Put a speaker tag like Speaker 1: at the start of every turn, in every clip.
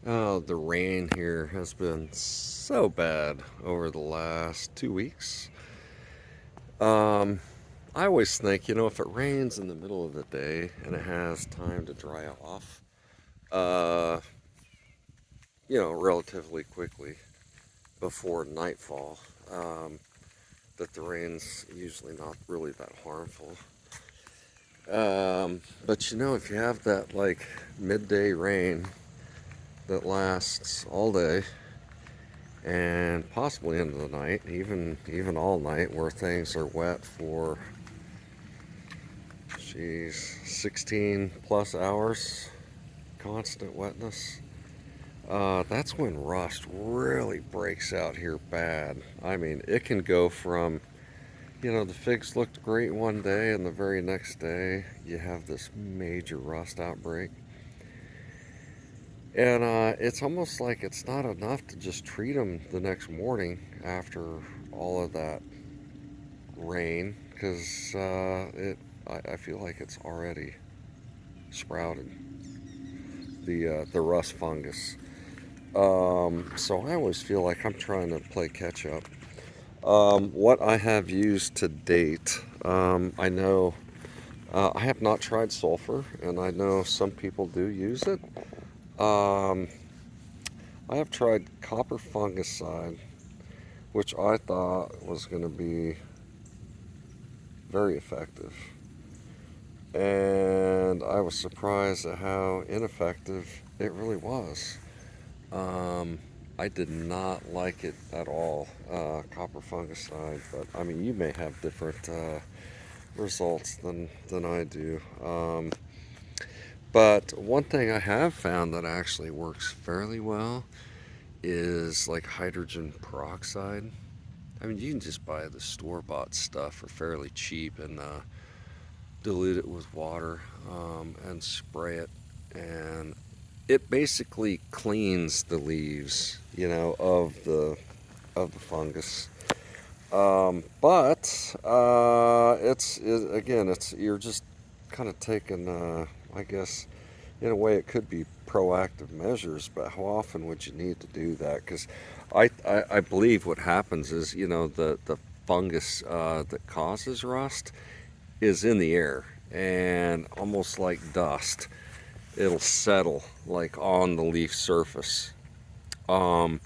Speaker 1: Oh, the rain here has been so bad over the last 2 weeks. Um, I always think, if it rains in the middle of the day and it has time to dry off, uh, relatively quickly before nightfall, um, that the rain's usually not really that harmful. But if you have that like midday rain that lasts all day and possibly into the night, even all night, where things are wet for, 16 plus hours, constant wetness. That's when rust really breaks out here bad. I mean, it can go from, the figs looked great one day, and the very next day you have this major rust outbreak. And it's almost like it's not enough to just treat them the next morning after all of that rain, because I feel like it's already sprouted the rust fungus. So I always feel like I'm trying to play catch up. What I have used to date, I know I have not tried sulfur, and I know some people do use it. Um, I have tried copper fungicide, which I thought was going to be very effective. And I was surprised at how ineffective it really was. Um, I did not like it at all, copper fungicide, but I mean, you may have different results than I do. But one thing I have found that actually works fairly well is like hydrogen peroxide. I mean, you can just buy the store bought stuff for fairly cheap and dilute it with water and spray it. And it basically cleans the leaves, of the fungus. But again, it's you're just kind of taking, I guess, in a way, it could be proactive measures. But how often would you need to do that? Because I believe what happens is, the fungus that causes rust is in the air, and almost like dust, it'll settle like on the leaf surface. Um,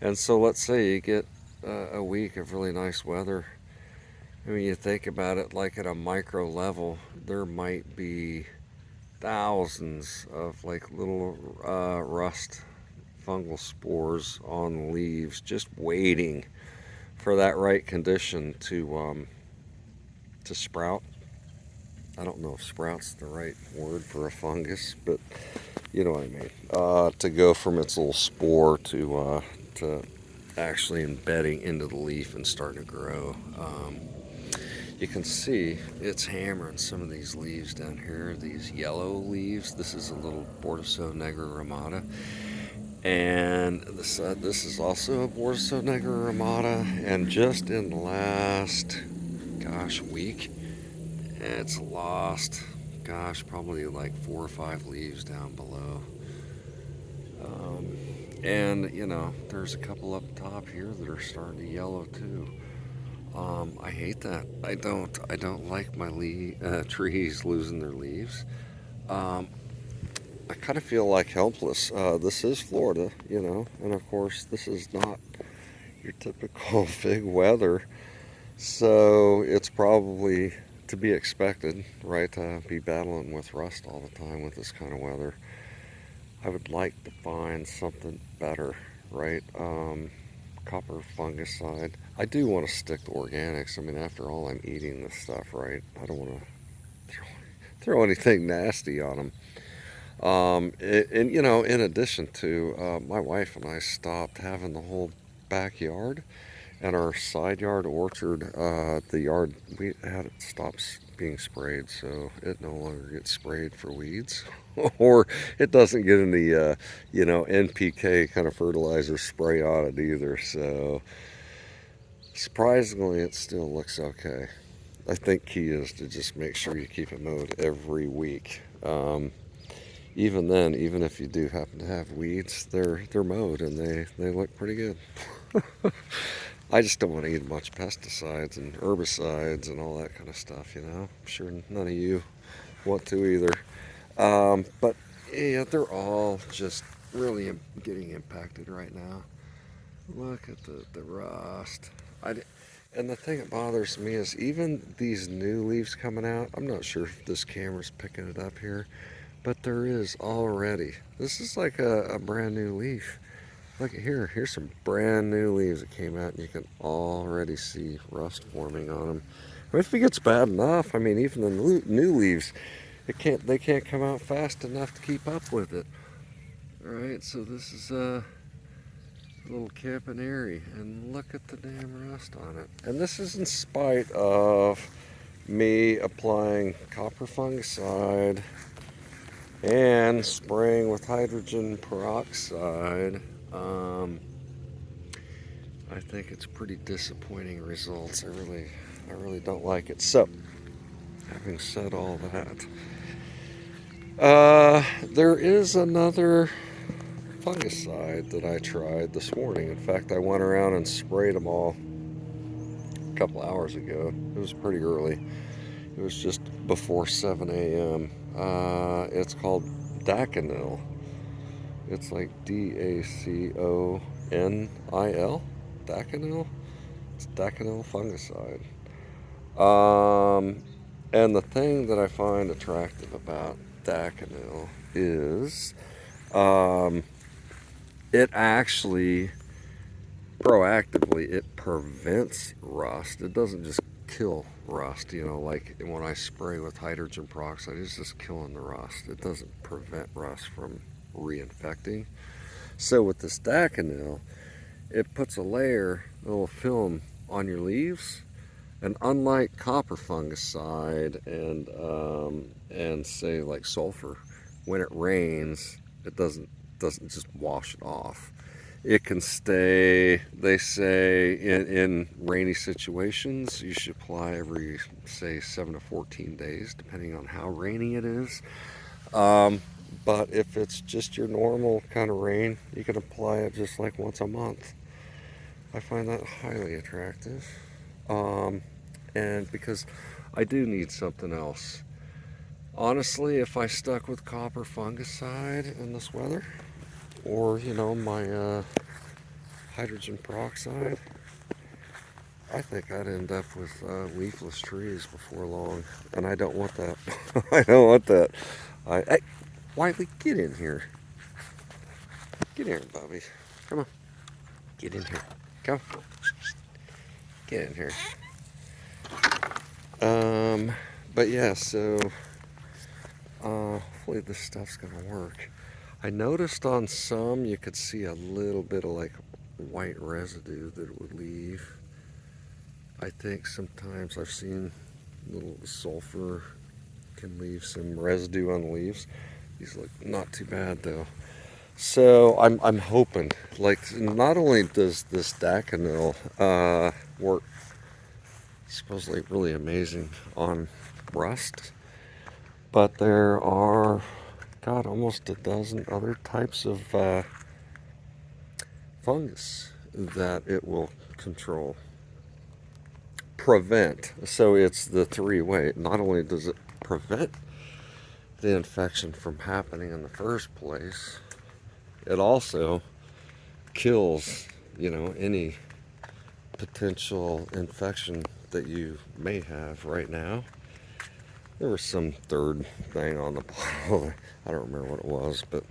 Speaker 1: and so let's say you get a week of really nice weather. I mean, you think about it like at a micro level, there might be thousands of like little rust fungal spores on leaves just waiting for that right condition to sprout. I don't know if sprout's the right word for a fungus, but you know what I mean. To go from its little spore to actually embedding into the leaf and starting to grow. You can see it's hammering some of these leaves down here, these yellow leaves. This is a little Bordeaux Negra ramata. And this is also a Bordeaux Negra ramata. And just in the last, week, it's lost, probably like 4 or 5 leaves down below. Um, and there's a couple up top here that are starting to yellow too. I hate that. I don't like my trees losing their leaves. Um, I kind of feel like helpless. This is Florida, and of course this is not your typical fig weather, so it's probably to be expected, right? To be battling with rust all the time with this kind of weather. I would like to find something better, right? Copper fungicide. I do want to stick to organics. I mean, after all, I'm eating this stuff, right? I don't want to throw anything nasty on them. And in addition to, my wife and I stopped having the whole backyard and our side yard orchard. The yard, we had it stops being sprayed, so it no longer gets sprayed for weeds, or it doesn't get any, NPK kind of fertilizer spray on it either. So surprisingly, it still looks okay. I think key is to just make sure you keep it mowed every week. even then, even if you do happen to have weeds, they're mowed and they look pretty good. I just don't want to eat a bunch of pesticides and herbicides and all that kind of stuff, you know. I'm sure none of you want to either. But yeah, they're all just really getting impacted right now. Look at the rust. And the thing that bothers me is even these new leaves coming out. I'm not sure if this camera's picking it up here, but there is already. This is like a brand new leaf. Look at here. Here's some brand new leaves that came out, and you can already see rust forming on them. If it gets bad enough, I mean, even the new leaves, they can't come out fast enough to keep up with it. All right, so this is a little caponary, and look at the damn rust on it. And this is in spite of me applying copper fungicide and spraying with hydrogen peroxide. I think it's pretty disappointing results. I really don't like it. So, having said all that, there is another fungicide that I tried this morning. In fact, I went around and sprayed them all a couple hours ago. It was pretty early. It was just before 7 a.m. It's called daconil. It's like Daconil. Daconil? It's daconil fungicide. And the thing that I find attractive about daconil is it actually proactively it prevents rust. It doesn't just kill rust, you know, like when I spray with hydrogen peroxide, it's just killing the rust. It doesn't prevent rust from reinfecting. So with this daconil, it puts a layer, a little film on your leaves, and unlike copper fungicide and say like sulfur, when it rains, it doesn't just wash it off. It can stay, they say, in rainy situations, you should apply every, say, 7 to 14 days, depending on how rainy it is. But if it's just your normal kind of rain, you can apply it just like once a month. I find that highly attractive. And because I do need something else. Honestly, if I stuck with copper fungicide in this weather, or, you know, my hydrogen peroxide, I think I'd end up with leafless trees before long. And I don't want that. I don't want that. Hey, Wiley, get in here. Get in here, Bobby. Come on. Get in here. Come. Get in here. But yeah, so hopefully this stuff's gonna work. I noticed on some you could see a little bit of like white residue that it would leave. I think sometimes I've seen little sulfur can leave some residue on the leaves. These look not too bad though. So I'm hoping, like, not only does this daconil work supposedly really amazing on rust, but there are, God, almost a dozen other types of fungus that it will control, prevent. So it's the three-way. Not only does it prevent the infection from happening in the first place, it also kills, you know, any potential infection that you may have right now. There was some third thing on the bottle. I don't remember what it was, but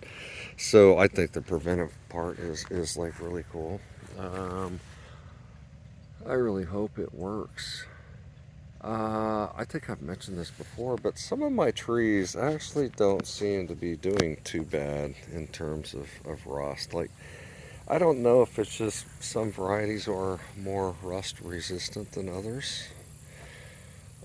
Speaker 1: so I think the preventive part is like really cool. I really hope it works. I think I've mentioned this before, but some of my trees actually don't seem to be doing too bad in terms of rust. Like, I don't know if it's just some varieties are more rust resistant than others,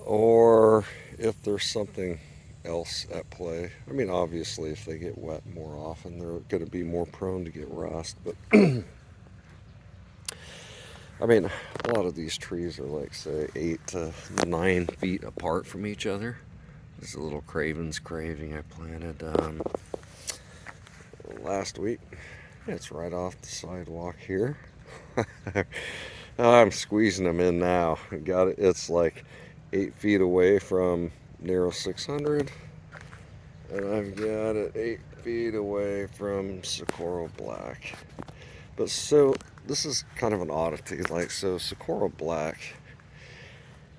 Speaker 1: or if there's something else at play. I mean, obviously, if they get wet more often, they're going to be more prone to get rust. But I mean, a lot of these trees are like, say, 8 to 9 feet apart from each other. This is a little Craven's craving I planted last week. It's right off the sidewalk here. I'm squeezing them in now. Got it. It's like 8 feet away from Narrow 600, and I've got it 8 feet away from Socorro Black. But so this is kind of an oddity. Like so, Socorro Black,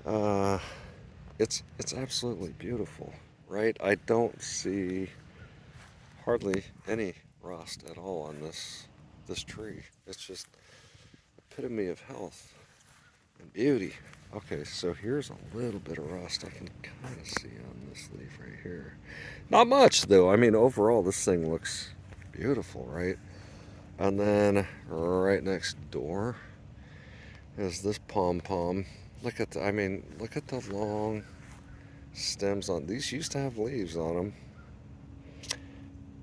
Speaker 1: uh, it's absolutely beautiful, right? I don't see hardly any rust at all on this tree. It's just epitome of health and beauty. Okay, so here's a little bit of rust I can kind of see on this leaf right here. Not much though. I mean, overall this thing looks beautiful, right? And then right next door is this pom-pom. Look at the, I mean, look at the long stems on these. Used to have leaves on them.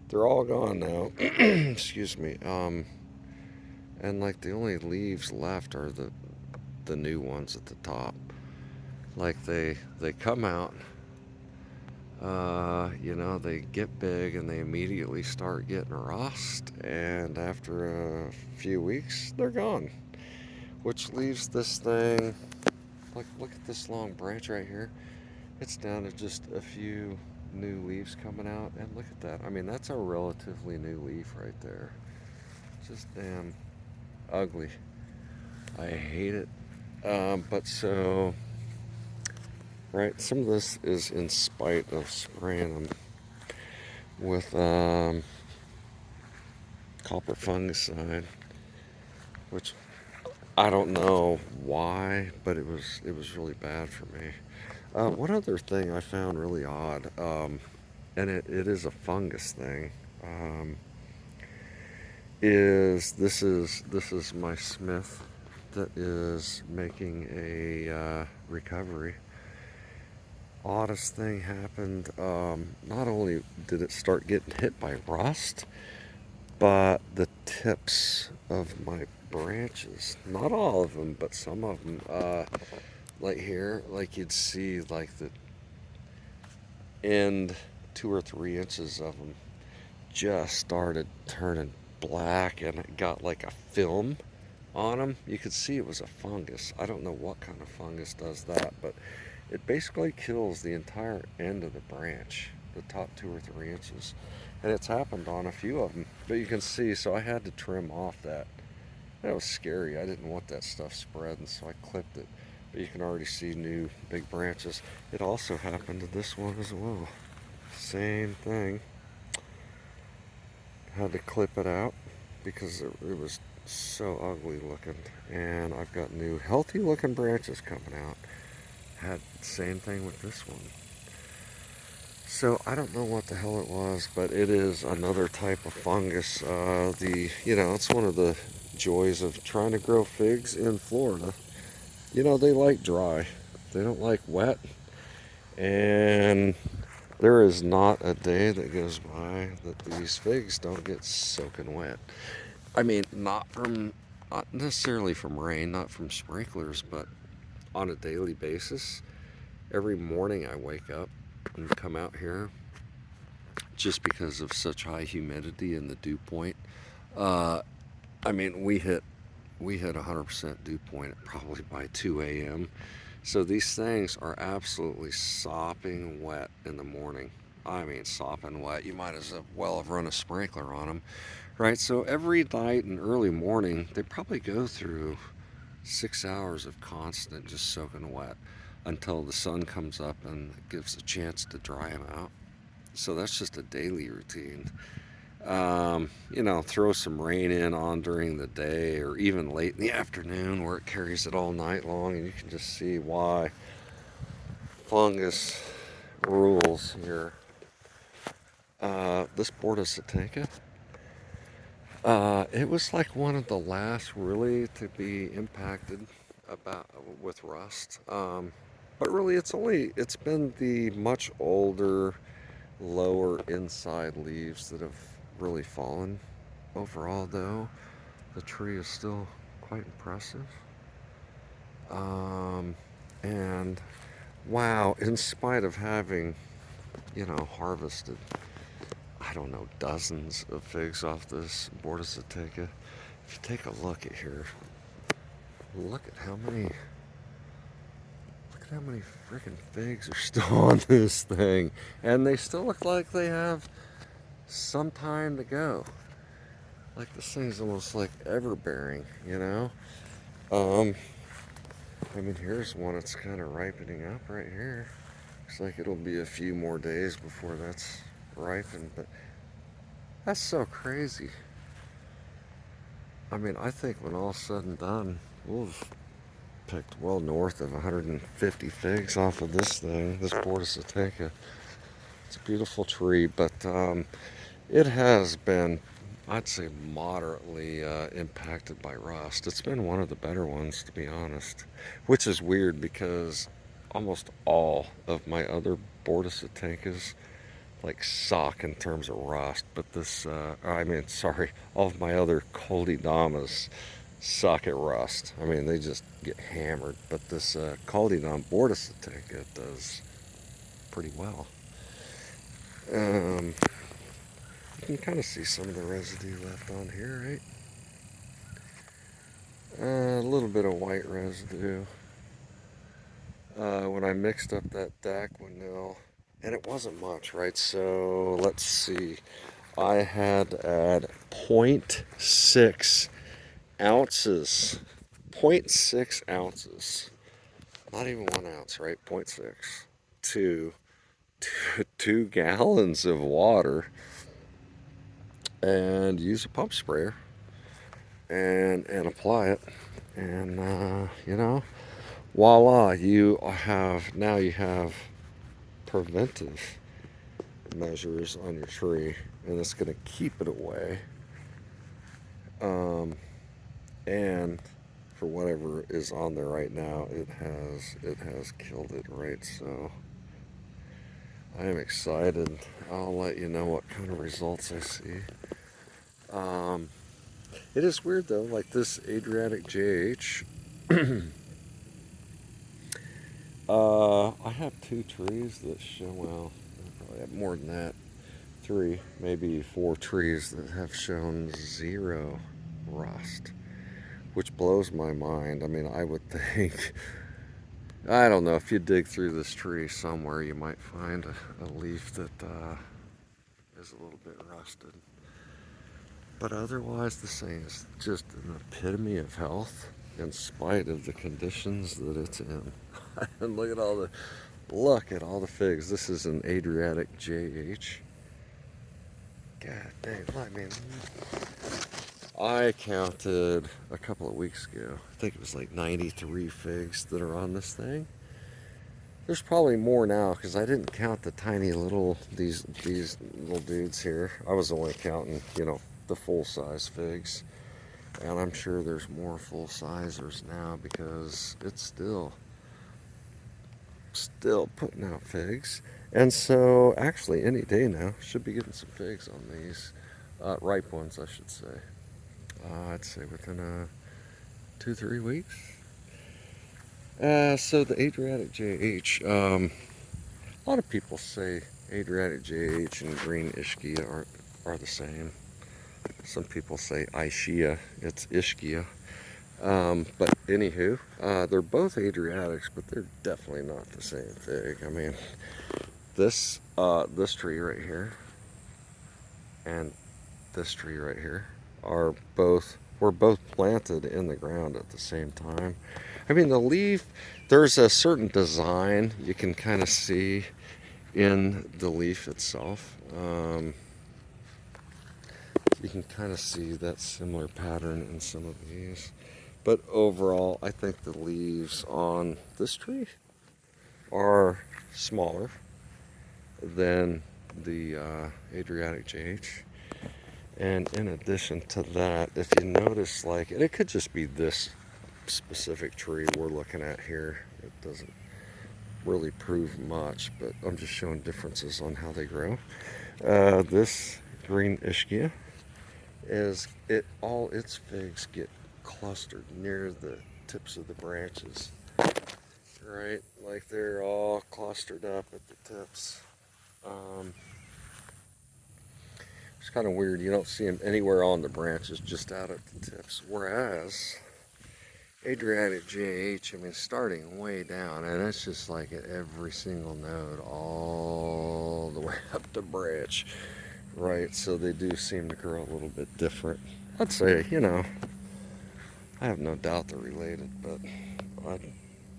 Speaker 1: They're all gone now. Excuse me. And like the only leaves left are the new ones at the top. Like they come out, they get big and they immediately start getting rust, and after a few weeks they're gone, which leaves this thing, like, look at this long branch right here. It's down to just a few new leaves coming out, and look at that. I mean, that's a relatively new leaf right there. Just damn ugly. I hate it. But so, right, some of this is in spite of spraying them with copper fungicide, which I don't know why, but it was really bad for me. One other thing I found really odd, and it is a fungus thing, is this is my Smith that is making a recovery. Oddest thing happened. Not only did it start getting hit by rust, but the tips of my branches, not all of them, but some of them, like here, like you'd see like the end 2 or 3 inches of them just started turning black, and it got like a film on them. You could see it was a fungus. I don't know what kind of fungus does that, but it basically kills the entire end of the branch, the top 2 or 3 inches. And it's happened on a few of them. But you can see, so I had to trim off that. That was scary. I didn't want that stuff spreading, so I clipped it. But you can already see new big branches. It also happened to this one as well. Same thing. Had to clip it out because it was so ugly looking. And I've got new healthy looking branches coming out. Had the same thing with this one. So I don't know what the hell it was, but it is another type of fungus. It's one of the joys of trying to grow figs in Florida. They like dry. They don't like wet. And there is not a day that goes by that these figs don't get soaking wet. I mean, not necessarily from rain, not from sprinklers, but on a daily basis. Every morning I wake up and come out here, just because of such high humidity and the dew point. I mean, we hit 100% dew point probably by 2 a.m. So these things are absolutely sopping wet in the morning. I mean, sopping wet. You might as well have run a sprinkler on them, right? So every night and early morning, they probably go through 6 hours of constant just soaking wet until the sun comes up and gives a chance to dry them out. So that's just a daily routine. Throw some rain in on during the day or even late in the afternoon where it carries it all night long, and you can just see why fungus rules here. This Borda Satanka, it was like one of the last really to be impacted with rust. But really, it's been the much older, lower inside leaves that have really fallen. Overall, though, the tree is still quite impressive. And wow, in spite of having, harvested, I don't know, dozens of figs off this Bordeaux-Zateca. If you take a look at here, look at how many freaking figs are still on this thing. And they still look like they have some time to go. Like this thing's almost like ever-bearing, you know? I mean, here's one that's kind of ripening up right here. Looks like it'll be a few more days before that's ripened, but that's so crazy. I mean, I think when all's said and done, we'll have picked well north of 150 figs off of this thing, this Bordeaux-Zateca. It's a beautiful tree, but it has been, I'd say, moderately impacted by rust. It's been one of the better ones, to be honest, which is weird because almost all of my other Bordeaux-Zatecas like sock in terms of rust, but this, all of my other Caldidamas suck at rust. I mean, they just get hammered, but this Caldidom Bordeaux-Zateca does pretty well. You can kind of see some of the residue left on here, right? A little bit of white residue. When I mixed up that daconil, and it wasn't much, right? So let's see. I had to add 0.6 ounces. 0.6 ounces. Not even 1 ounce, right? 0.6 to 2 gallons of water, and use a pump sprayer and apply it, and voila, you have preventive measures on your tree, and it's going to keep it away, and for whatever is on there right now, it has killed it, right? So I am excited. I'll let you know what kind of results I see. It is weird though, like this Adriatic JH. I have 2 trees that show, well, I probably have more than that. 3, maybe 4 trees that have shown 0 rust, which blows my mind. I mean, I would think, I don't know, if you dig through this tree somewhere, you might find a leaf that is a little bit rusted. But otherwise, this thing is just an epitome of health in spite of the conditions that it's in. And look at all the figs. This is an Adriatic JH. God dang, I mean, I counted a couple of weeks ago. I think it was like 93 figs that are on this thing. There's probably more now because I didn't count the tiny little, these little dudes here. I was only counting, the full-size figs. And I'm sure there's more full-sizers now because it's still putting out figs. And so actually any day now should be getting some figs on these. Ripe ones, I should say. I'd say within 2-3 weeks. So the Adriatic JH, a lot of people say Adriatic JH and green Ischia are the same. Some people say Ischia, it's Ischia. But anywho, they're both Adriatics, but they're definitely not the same fig. I mean, this tree right here and this tree right here were both planted in the ground at the same time. I mean, the leaf, there's a certain design you can kind of see in the leaf itself. You can kind of see that similar pattern in some of these. But overall, I think the leaves on this tree are smaller than the Adriatic JH. And in addition to that, if you notice, like, and it could just be this specific tree we're looking at here. It doesn't really prove much, but I'm just showing differences on how they grow. This green Ischia all its figs get clustered near the tips of the branches, right? Like they're all clustered up at the tips. It's kind of weird. You don't see them anywhere on the branches, just out at the tips. Whereas Adriatic JH, I mean, starting way down, and it's just like at every single node, all the way up the branch, right? So they do seem to grow a little bit different. I'd say, you know, I have no doubt they're related, but I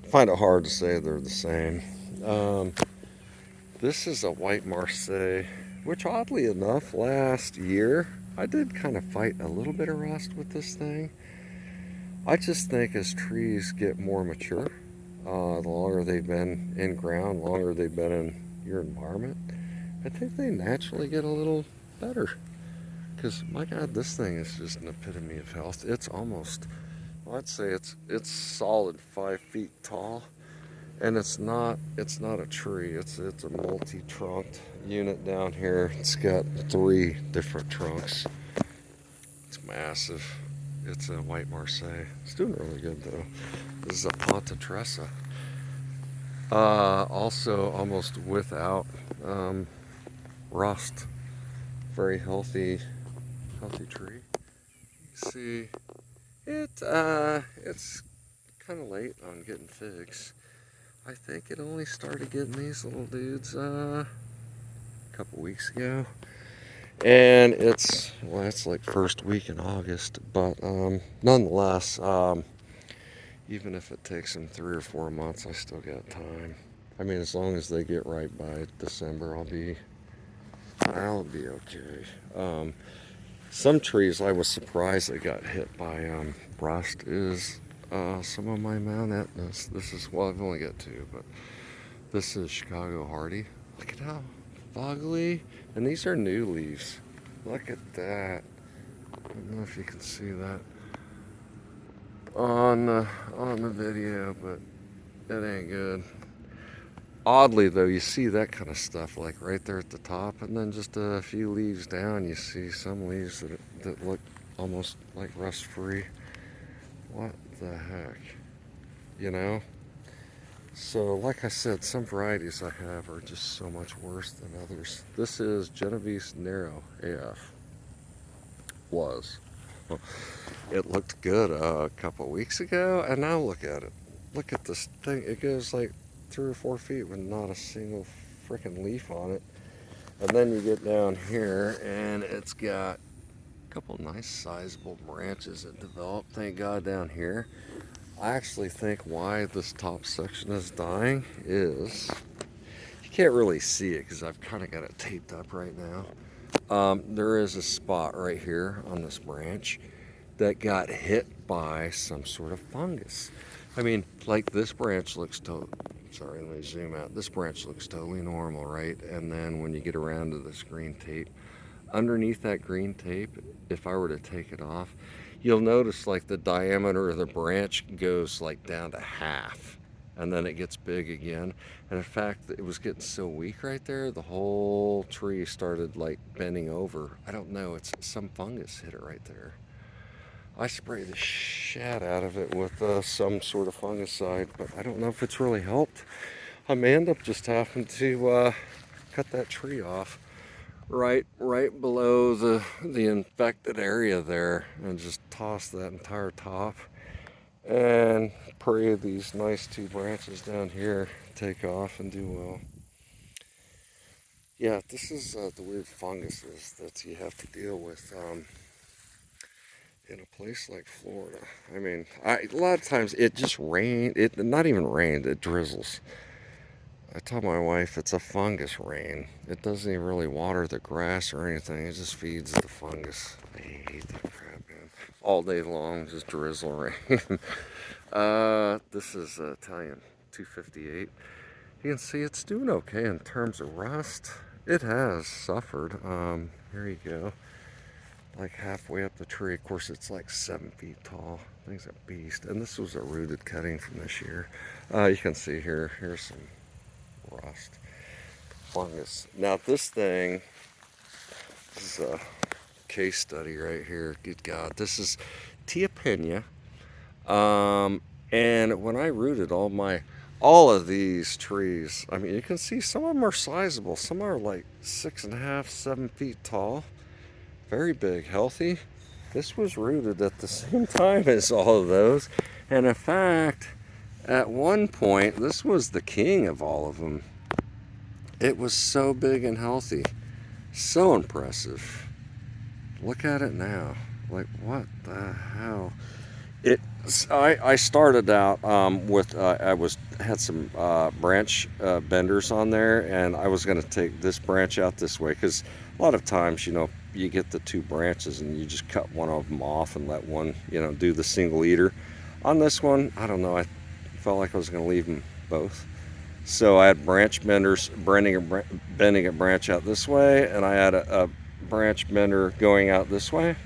Speaker 1: find it hard to say they're the same. Um, this is a white Marseille, which oddly enough, last year, I did kind of fight a little bit of rust with this thing. I just think as trees get more mature, the longer they've been in ground, longer they've been in your environment, I think they naturally get a little better. Because my God, this thing is just an epitome of health. It's almost, well, I'd say it's solid 5 feet tall, and it's not a tree. It's a multi-trunked unit down here. It's got 3 different trunks. It's massive. It's a white Marseille. It's doing really good though. This is a Ponta Tressa. Also almost without rust. Very healthy tree. You see, it's kind of late on getting figs. I think it only started getting these little dudes a couple weeks ago. And it's like first week in August, but nonetheless, even if it takes them 3 or 4 months, I still got time. I mean, as long as they get right by December, I'll be okay. Some trees I was surprised they got hit by rust is some of my Mount Etnas. This is, well, I've only got 2, but this is Chicago Hardy. Look at how foggly, and these are new leaves. Look at that. I don't know if you can see that on the video, but it ain't good. Oddly though, you see that kind of stuff like right there at the top, and then just a few leaves down, you see some leaves that look almost like rust free. What the heck, you know? So like I said, some varieties I have are just so much worse than others. This is Genovese Narrow AF. Was. It looked good a couple of weeks ago, and now look at it. Look at this thing. It goes like 3 or 4 feet with not a single freaking leaf on it. And then you get down here, and it's got a couple nice sizable branches that develop. Thank God down here. I actually think why this top section is dying is, you can't really see it because I've kind of got it taped up right now. There is a spot right here on this branch that got hit by some sort of fungus. I mean, like this branch looks sorry, let me zoom out. This branch looks totally normal, right? And then when you get around to this green tape, underneath that green tape, if I were to take it off, you'll notice like the diameter of the branch goes like down to half, and then it gets big again. And in fact, it was getting so weak right there, the whole tree started like bending over. I don't know, it's some fungus hit it right there. I sprayed the shit out of it with some sort of fungicide, but I don't know if it's really helped. I may end up just having to cut that tree off right below the infected area there, and just toss that entire top, and pray these nice 2 branches down here take off and do well. Yeah, this is the weird funguses that you have to deal with in a place like Florida. I mean, a lot of times it just rains. It not even rains, it drizzles. I tell my wife it's a fungus rain. It doesn't even really water the grass or anything. It just feeds the fungus. I hate that crap, man. All day long, just drizzle rain. This is Italian 258. You can see it's doing okay in terms of rust. It has suffered. Here you go. Like halfway up the tree. Of course, it's like 7 feet tall. Thing's a beast. And this was a rooted cutting from this year. You can see here. Here's some rust, fungus. Now this thing, this is a case study right here. Good God, this is Tia Pena. And when I rooted all of these trees, I mean, you can see some of them are sizable. Some are like 6.5, 7 feet tall. very big, healthy. This was rooted at the same time as all of those. And in fact, at one point, this was the king of all of them. It was so big and healthy. So impressive. Look at it now. Like, what the hell? I started out with had some branch benders on there, and I was going to take this branch out this way, because a lot of times, you know, you get the two branches and you just cut one of them off and let one, you know, do the single eater. On this one, I don't know, I felt like I was going to leave them both. So I had branch benders bending a branch out this way, and I had a branch bender going out this way.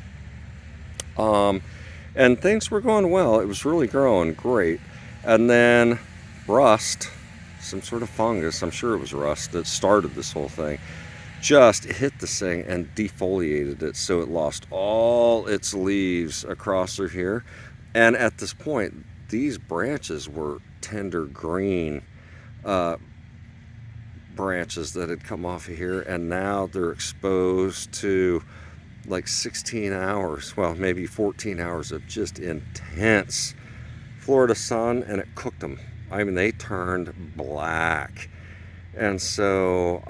Speaker 1: And things were going well. It was really growing great. And then rust, some sort of fungus, I'm sure it was rust that started this whole thing, just hit this thing and defoliated it, so it lost all its leaves across through here. And at this point, these branches were tender green branches that had come off of here, and now they're exposed to like 16 hours, well, maybe 14 hours of just intense Florida sun, and it cooked them. I mean, they turned black. And so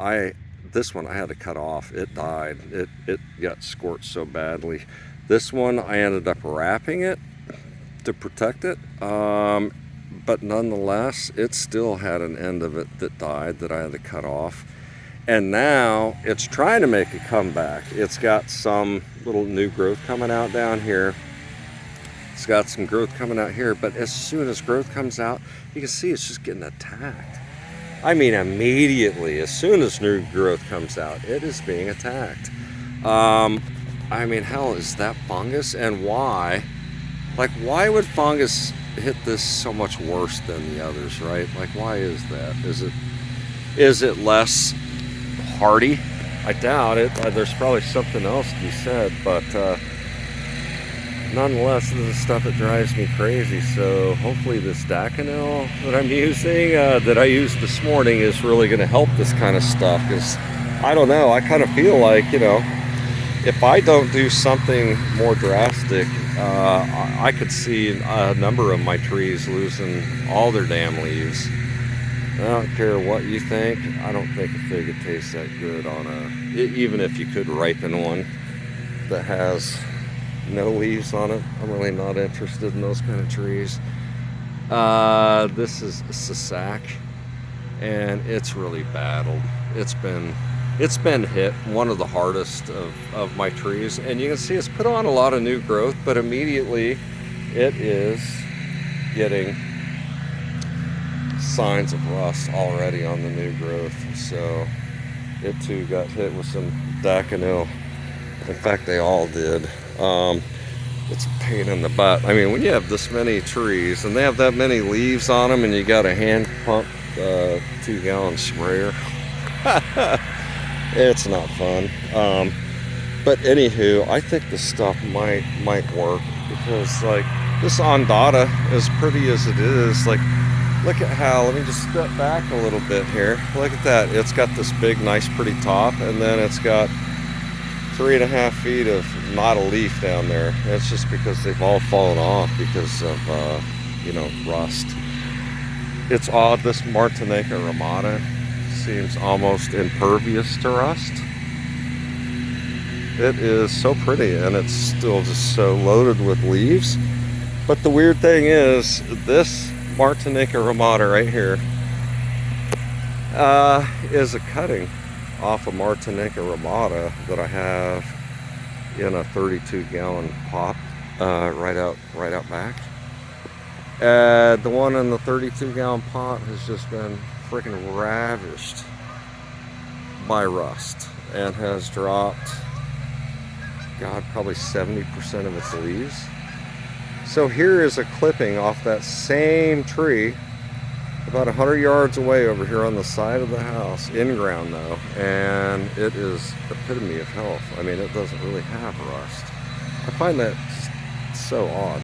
Speaker 1: this one I had to cut off. It died. It got scorched so badly. This one I ended up wrapping it to protect it, but nonetheless, it still had an end of it that died that I had to cut off. And now it's trying to make a comeback. It's got some little new growth coming out down here. It's got some growth coming out here, but as soon as growth comes out, you can see it's just getting attacked. I mean, immediately, as soon as new growth comes out, it is being attacked. I mean, hell, is that fungus? And why? Like, why would fungus hit this so much worse than the others, right? Like, why is that? Is it less hardy? I doubt it. There's probably something else to be said, but nonetheless, this is stuff that drives me crazy. So hopefully this daconil that I'm using, that I used this morning, is really going to help this kind of stuff, because I don't know, I kind of feel like, you know, if I don't do something more drastic, I could see a number of my trees losing all their damn leaves. I don't care what you think. I don't think a fig would taste that good on even if you could ripen one that has no leaves on it. I'm really not interested in those kind of trees. This is Sasak, and it's really battled. It's been hit, one of the hardest of my trees, and you can see it's put on a lot of new growth, but immediately it is getting signs of rust already on the new growth. So it too got hit with some daconil. In fact, they all did. It's a pain in the butt. I mean, when you have this many trees and they have that many leaves on them, and you got a hand pump 2-gallon sprayer, it's not fun. But anywho, I think this stuff might work, because like this ondata, as pretty as it is, like, look at how, let me just step back a little bit here. Look at that. It's got this big, nice, pretty top, and then it's got 3.5 feet of not a leaf down there. It's just because they've all fallen off because of, you know, rust. It's odd, this Martinica ramata seems almost impervious to rust. It is so pretty, and it's still just so loaded with leaves. But the weird thing is, this Martinica ramata right here is a cutting off a Martinica ramata that I have in a 32-gallon pot right out back. The one in the 32-gallon pot has just been freaking ravished by rust and has dropped, God, probably 70% of its leaves. So here is a clipping off that same tree, about 100 yards away over here on the side of the house, in ground though, and it is epitome of health. I mean, it doesn't really have rust. I find that so odd.